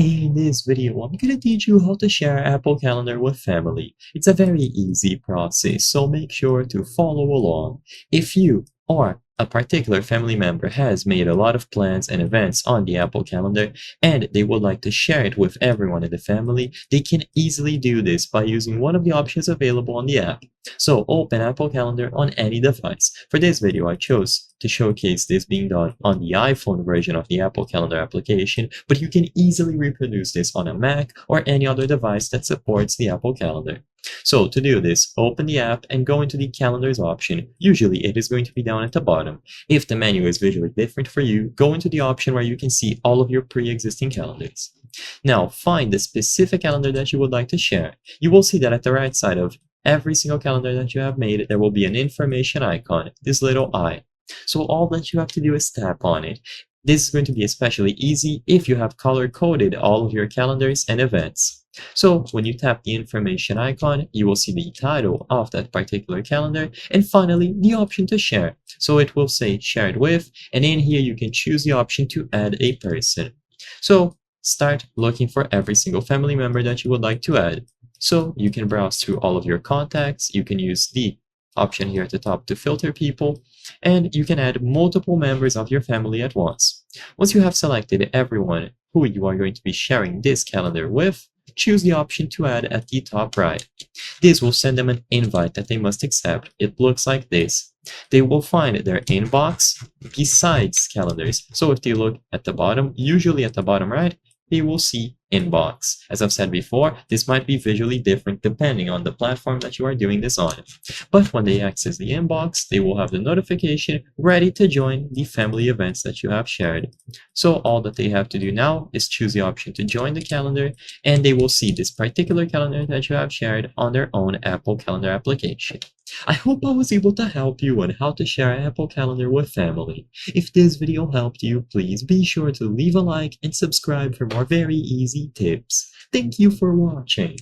In this video, I'm gonna teach you how to share Apple Calendar with family. It's a very easy process, so make sure to follow along. If you or a particular family member has made a lot of plans and events on the Apple Calendar and they would like to share it with everyone in the family, they can easily do this by using one of the options available on the app. So open Apple Calendar on any device. For this video, I chose to showcase this being done on the iPhone version of the Apple Calendar application, but you can easily reproduce this on a Mac or any other device that supports the Apple Calendar. So to do this, open the app and go into the Calendars option. Usually it is going to be down at the bottom. If the menu is visually different for you, go into the option where you can see all of your pre-existing calendars. Now find the specific calendar that you would like to share. You will see that at the right side of every single calendar that you have made, there will be an information icon, this little eye. So all that you have to do is tap on it. This is going to be especially easy if you have color-coded all of your calendars and events. So when you tap the information icon, you will see the title of that particular calendar and finally the option to share. So it will say shared with, and in here you can choose the option to add a person. So start looking for every single family member that you would like to add. So you can browse through all of your contacts, you can use the option here at the top to filter people, and you can add multiple members of your family at once. Once you have selected everyone who you are going to be sharing this calendar with, choose the option to add at the top right. This will send them an invite that they must accept. It looks like this. They will find their inbox besides calendars. So if they look at the bottom, usually at the bottom right, they will see inbox. As I've said before, this might be visually different depending on the platform that you are doing this on. But when they access the inbox, they will have the notification ready to join the family events that you have shared. So all that they have to do now is choose the option to join the calendar, and they will see this particular calendar that you have shared on their own Apple Calendar application. I hope I was able to help you on how to share Apple Calendar with family. If this video helped you, please be sure to leave a like and subscribe for more very easy tips. Thank you for watching.